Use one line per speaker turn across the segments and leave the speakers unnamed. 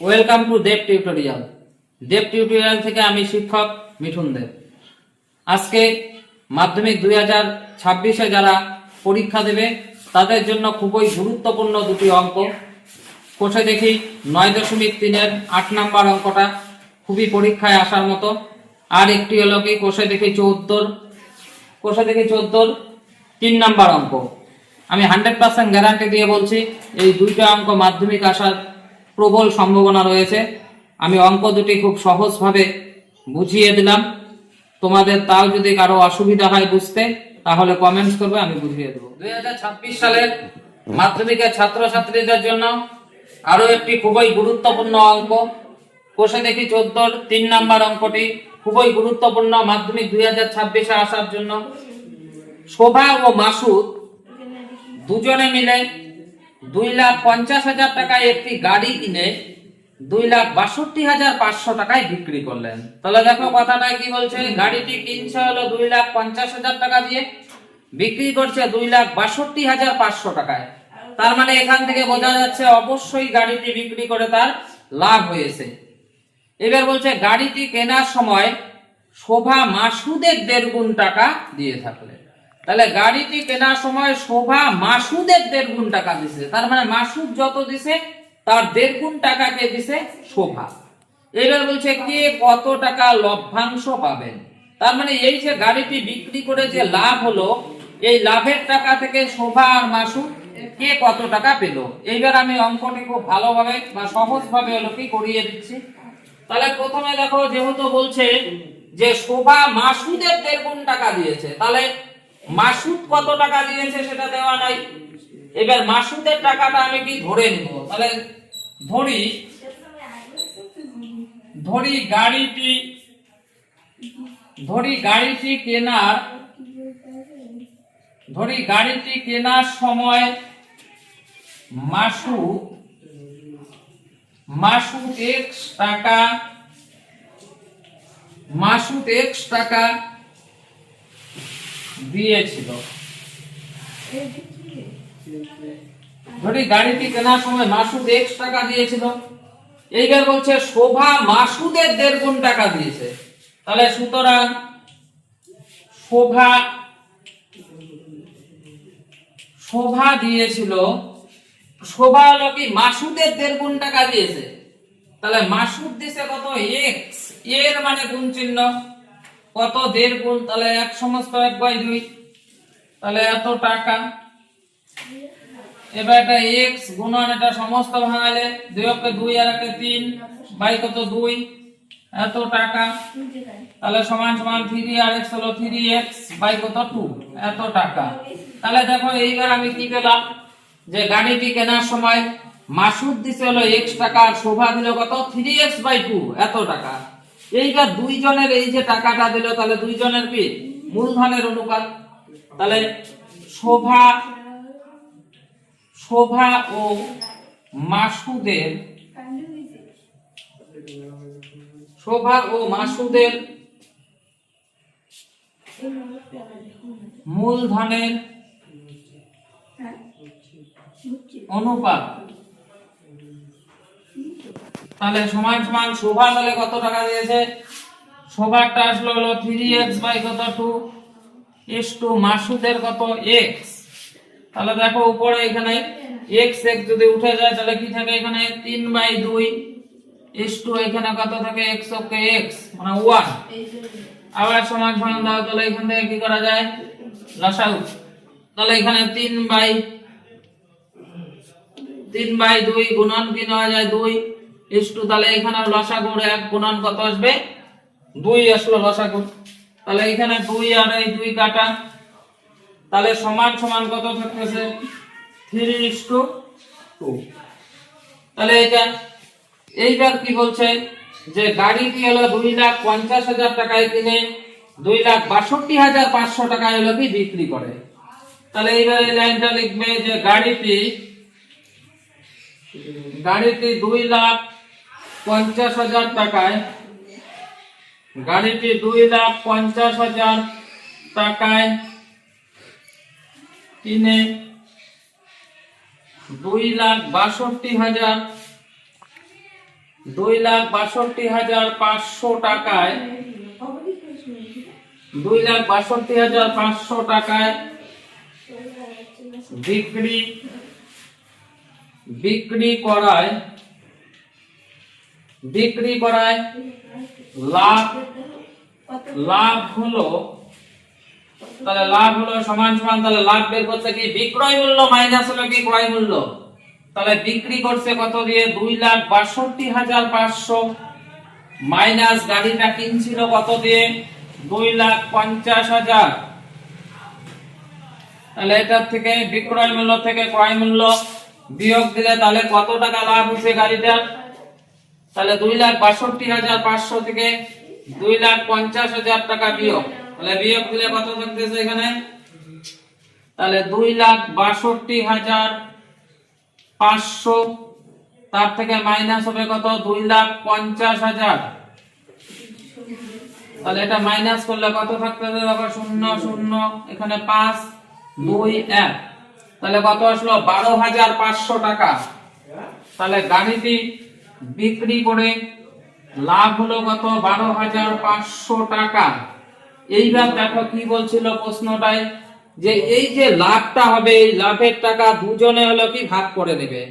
Welcome to Dev tutorial. Dev tutorial থেকে আমি শিক্ষক মিঠুন দেব। আজকে মাধ্যমিক 2026-এ যারা পরীক্ষা দেবে তাদের জন্য খুবই গুরুত্বপূর্ণ দুটি অঙ্ক। কোষে দেখি 9.3-এর 8 নম্বর অঙ্কটা খুবই পরীক্ষায় আসার মতো। আর একটি হলো কি কোষে দেখি 14-র 3 নম্বর অঙ্ক। আমি 100% গ্যারান্টি দিয়ে বলছি এই দুইটা অঙ্ক মাধ্যমিক আসার প্রবল সম্ভাবনা রয়েছে। আমি অঙ্ক দুটি খুব সহজভাবে বুঝিয়ে দিলাম। তোমাদের তাও যদি কারো অসুবিধা হয় বুঝতে, তাহলে কমেন্টস করবে, আমি বুঝিয়ে দেবো। 2026 সালের মাধ্যমিকের ছাত্রছাত্রীদের জন্য আরো একটি খুবই গুরুত্বপূর্ণ অঙ্ক। কোষে দেখি 14-র 3 নম্বর অঙ্কটি খুবই গুরুত্বপূর্ণ মাধ্যমিক 2026-এ আসার জন্য। শোভা ও মাসুদ দুজনে মিলে 2,50,000 টাকায় একটি গাড়ি কিনে 2,62,500 টাকায় বিক্রি করলেন। তাহলে দেখো কথাটা কি বলছে, গাড়িটি কিনছে হলো 2,50,000 টাকা দিয়ে, বিক্রি করছে 2,62,500 টাকায়। তার মানে এখান থেকে বোঝা যাচ্ছে অবশ্যই গাড়িটি বিক্রি করে তার লাভ হয়েছে। এবার বলছে গাড়িটি কেনার সময় শোভা মাসুদের 1.5 গুণ টাকা দিয়ে থাকলে, তাহলে গাড়িটি কেনার সময় শোভা মাসুদের 1.5 গুণ টাকা দিছে। তার মানে মাসুদ যত দিছে তার 1.5 গুণ টাকা কে দিছে? শোভা। এবার বলছে কে কত টাকা লভ্যাংশ পাবেন। তার মানে এই যে গাড়িটি বিক্রি করে যে লাভ হলো, এই লাভের টাকা থেকে শোভা আর মাসুদ কে কত টাকা পেল। এইবার আমি অঙ্কটি খুব ভালোভাবে বা সহজভাবে হলো কি করিয়ে দিচ্ছি। তাহলে প্রথমে দেখো, যেহেতু বলছে যে শোভা মাসুদের 1.5 গুণ টাকা দিয়েছে, তাহলে মাসুদ কত টাকা দিয়েছে সেটা দেওয়া নাই। এবার মাসুদের টাকাটা আমি কি ধরে নিব। তাহলে ধরি গাড়িটি কেনার সময় মাসুদ X টাকা দিয়েছিল। ধরি গাড়িটি কেনার সময় মাসুদ X টাকা দিয়েছিল। এইবার বলছে শোভা মাসুদের 1.5 গুণ টাকা দিয়েছে। তাহলে সুতরাং শোভা দিয়েছিল, শোভা হলো কি মাসুদের 1.5 গুণ টাকা দিয়েছে। তাহলে মাসুদ দিছে কত? X, এর মানে গুণ চিহ্ন, কত? 1.5 গুণ। তাহলে 1 সমস্ত 1/2, তাহলে এত টাকা। এবার এটা x গুণন এটা সমস্ত ভাঙালে 2 কে 2 আর 1 কে 3 বাই কত? 2, এত টাকা। তাহলে সমান সমান 3 আর x হলো 3x বাই কত? 2, এত টাকা। তাহলে দেখো এইবার আমি কি পেলাম, যে গাড়িটি কেনার সময় মাসুদ দিছে হলো x টাকা আর শোভা দিল কত? 3x বাই 2, এত টাকা। এইবার দুইজনের এই যে টাকাটা দিল, তাহলে দুইজনের কি মূলধনের অনুপাত। তাহলে শোভা ও মাসুদের মূলধনের অনুপাত। তাহলে সমান সমান শোভা তাহলে কত টাকা দিয়েছে? শোভারটা আসলো হলো 3x বাই কত? 2 ইস টু মাসুদের কত? x। তাহলে দেখো উপরে এখানে x যদি উঠে যায় তাহলে কি থাকে? এখানে 3/2 ইস টু এখানে কত থাকে? x ওকে x মানে 1। আবার সমান সমান দাও, তাহলে এখান থেকে কি করা যায়? লসাগু। তাহলে এখানে 3/2 গুণন কি নেওয়া যায়? 2 ইস টু, তাহলে এখানে লসাগুর 1 গুণন কত আসবে? 2 আসলো লসাগু। তাহলে এখানে 2 আর এই 2 কাটা, তাহলে সমান সমান কত থাকতেছে? 3:2। তাহলে এটা এইবার কি বলছে, যে গাড়িটি হলো 2,50,000 টাকায় কিনে 2,62,500 টাকায় হলো কি বিক্রি করে। তাহলে এইবার এই লাইনটা লিখবে যে গাড়িটি 2,50,000 টাকায় কিনে 2,62,000 2,62,500 টাকায় 2,62,500 টাকায় বিক্রি করায় লাভ হলো, তাহলে লাভ হলো সমান সমান, তাহলে লাভ বের করতে কি বিক্রয় মূল্য মাইনাস হলো কি ক্রয় মূল্য, তাহলে বিক্রি করছে কত দিয়ে 2,62,500 মাইনাস গাড়িটা কিনছিল কত দিয়ে 2,50,000, তাহলে এটার থেকে বিক্রয় মূল্য থেকে ক্রয় মূল্য বিয়োগ দিলে তাহলে কত টাকা লাভ হচ্ছে গাড়িটার, তাহলে 2,62,500 থেকে 2,50,000 টাকা বিয়োগ, তাহলে বিয়োগ দিলে কত থাকতেছে এখানে, তাহলে 2,62,500 তার থেকে মাইনাস হবে কত 2,50,000, তাহলে এটা মাইনাস করলে কত থাকতেছে দেখো 0 0 এখানে 5 2 1, তাহলে কত আসলো 12,500 টাকা। তাহলে গাড়িটি বিক্রি করে লাভ হলো কত 12,500 টাকা। এইবার দেখো কি বলছিল প্রশ্নটায়, যে এই যে লাভটা হবে এই লাভের টাকা দুজনে হলো কি ভাগ করে নেবে।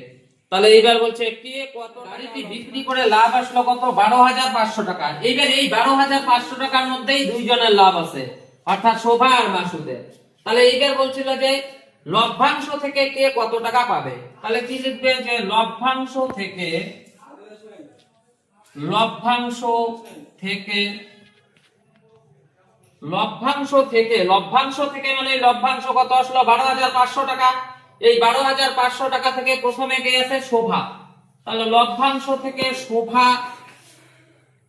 তাহলে এইবার বলছে কে কত, গাড়িটি বিক্রি করে লাভ আসলো কত 12,500 টাকা। এইবার এই 12,500 টাকার মধ্যেই দুইজনের লাভ আছে, অর্থাৎ শোভা আর মাসুদের। তাহলে এইবার বলছিল যে লভ্যাংশ থেকে কে কত টাকা পাবে, তাহলে কি লিখবে যে লভ্যাংশ থেকে লভ্যাংশ থেকে মানে লভ্যাংশ কত আসলো 12,500 টাকা। এই 12,500 টাকা থেকে প্রথমে কে আছে শোভা, তাহলে লভ্যাংশ থেকে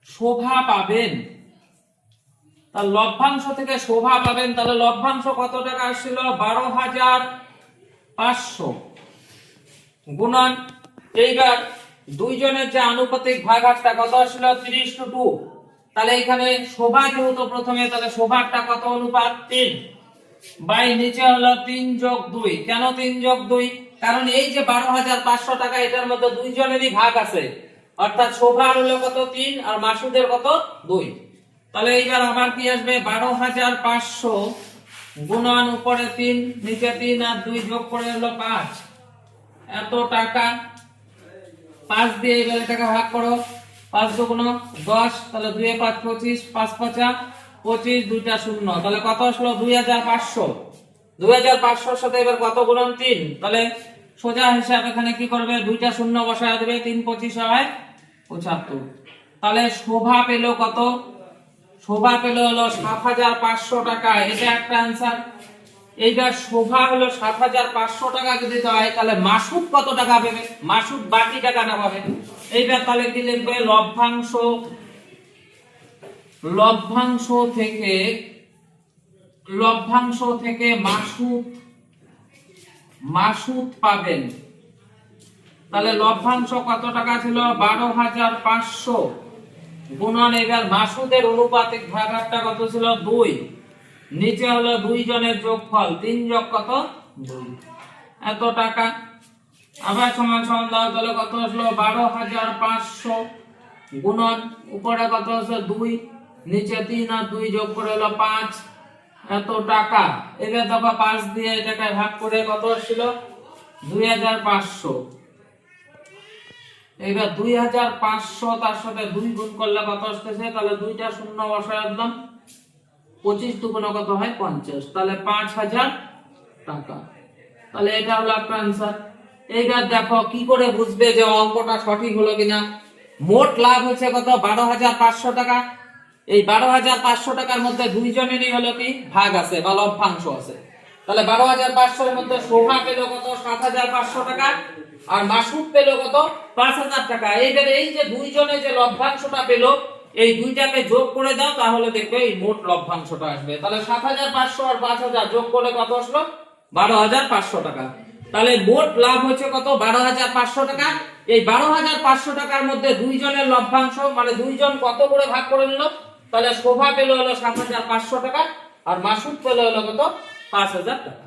শোভা পাবেন, তাহলে লভ্যাংশ থেকে শোভা পাবেন, তাহলে লভ্যাংশ কত টাকা আসছিল 12,500 গুণন, এইবার দুইজনের যে আনুপাতিক ভাগাকারটা কত আসলো 3:2, তাহলে এখানে শোভা যেহেতু প্রথমে, তাহলে শোভারটা কত অনুপাত 3 বাই নিচে হলো 3 যোগ 2। কেন 3 যোগ 2? কারণ এই যে 12,500 টাকা এটার মধ্যে দুইজনেরই ভাগ আছে, অর্থাৎ শোভার হলো কত 3 আর মাসুদের কত 2। তাহলে এইবার আবার কি আসবে 12,500 গুণন উপরে 3 নিচে 3 আর 2 যোগ করে হলো 5, এত টাকা। 5 দিয়ে এবার এটাকে ভাগ করো, 5 দুগুণ 10, তাহলে 2 এ 5 25, 5 5 25, দুইটা শূন্য, তাহলে কত আসলো 2,500। 2,500 সাথে এবার কত গুণন 3, তাহলে সোজা হিসাব এখানে কি করবে দুইটা শূন্য বসায় দেবে, 3 25 হয় 75। তাহলে শোভা পেল কত, শোভা পেল হলো 7,500 টাকা, এটা একটা आंसर। এইবার শোভা হলো 7,500 টাকা যদি হয় তাহলে মাসুদ কত টাকা পাবে, মাসুদ বাকি টাকাটা পাবে। এইবার তাহলে কি লিখবে লভ্যাংশ থেকে মাসুদ পাবেন। তাহলে লভ্যাংশ কত টাকা ছিল 12,500 গুণন, এবার মাসুদের অনুপাতিক ভাগাকারটা কত ছিল 2, নিচে হলো দুইজনের যোগফল 3 যোগ কত 2, এত টাকা। আবার সমান সমান দাও, তাহলে কত আসলো 12,500 গুণন উপরে কত আছে 2 নিচে 3 আর 2 যোগ করে হলো 5, এত টাকা। এবার দেখো 5 দিয়ে এটাকে ভাগ করে কত ছিল 2,500। এবার 2,500 তার সাথে 2 গুণ করলে কত আসতেছে, তাহলে দুইটা শূন্য বসায় দিলাম, 25 দুগুণ কত হয় 50, তাহলে 5,000 টাকা। তাহলে এটা হলো আপনার आंसर। এইবার দেখো কি করে বুঝবে যে অঙ্কটা সঠিক হলো কিনা। মোট লাভ হচ্ছে কত 12,500 টাকা। এই 12,500 টাকার মধ্যে দুইজনেরই হলো কি ভাগ আছে বা লভ্যাংশ আছে। তাহলে 12,500 এর মধ্যে শোভা পেল কত 7,500 টাকা আর মাসুদ পেল কত 5,000 টাকা। এইবার এই যে দুইজনে যে লভ্যাংশটা পেল এই দুইটাকে যোগ করে দাও, তাহলে দেখবে এই মোট লভ্যাংশটা আসবে। তাহলে 7,500 আর 5,000 যোগ করলে কত আসলো 12,500 টাকা। তাহলে মোট লাভ হচ্ছে কত 12,500 টাকা। এই 12,500 টাকার মধ্যে দুইজনের লভ্যাংশ মানে দুইজন কত করে ভাগ করে নিল, তাহলে শোভা পেল হলো 7,500 টাকা আর মাসুদ পেল হলো কত 5,000 টাকা।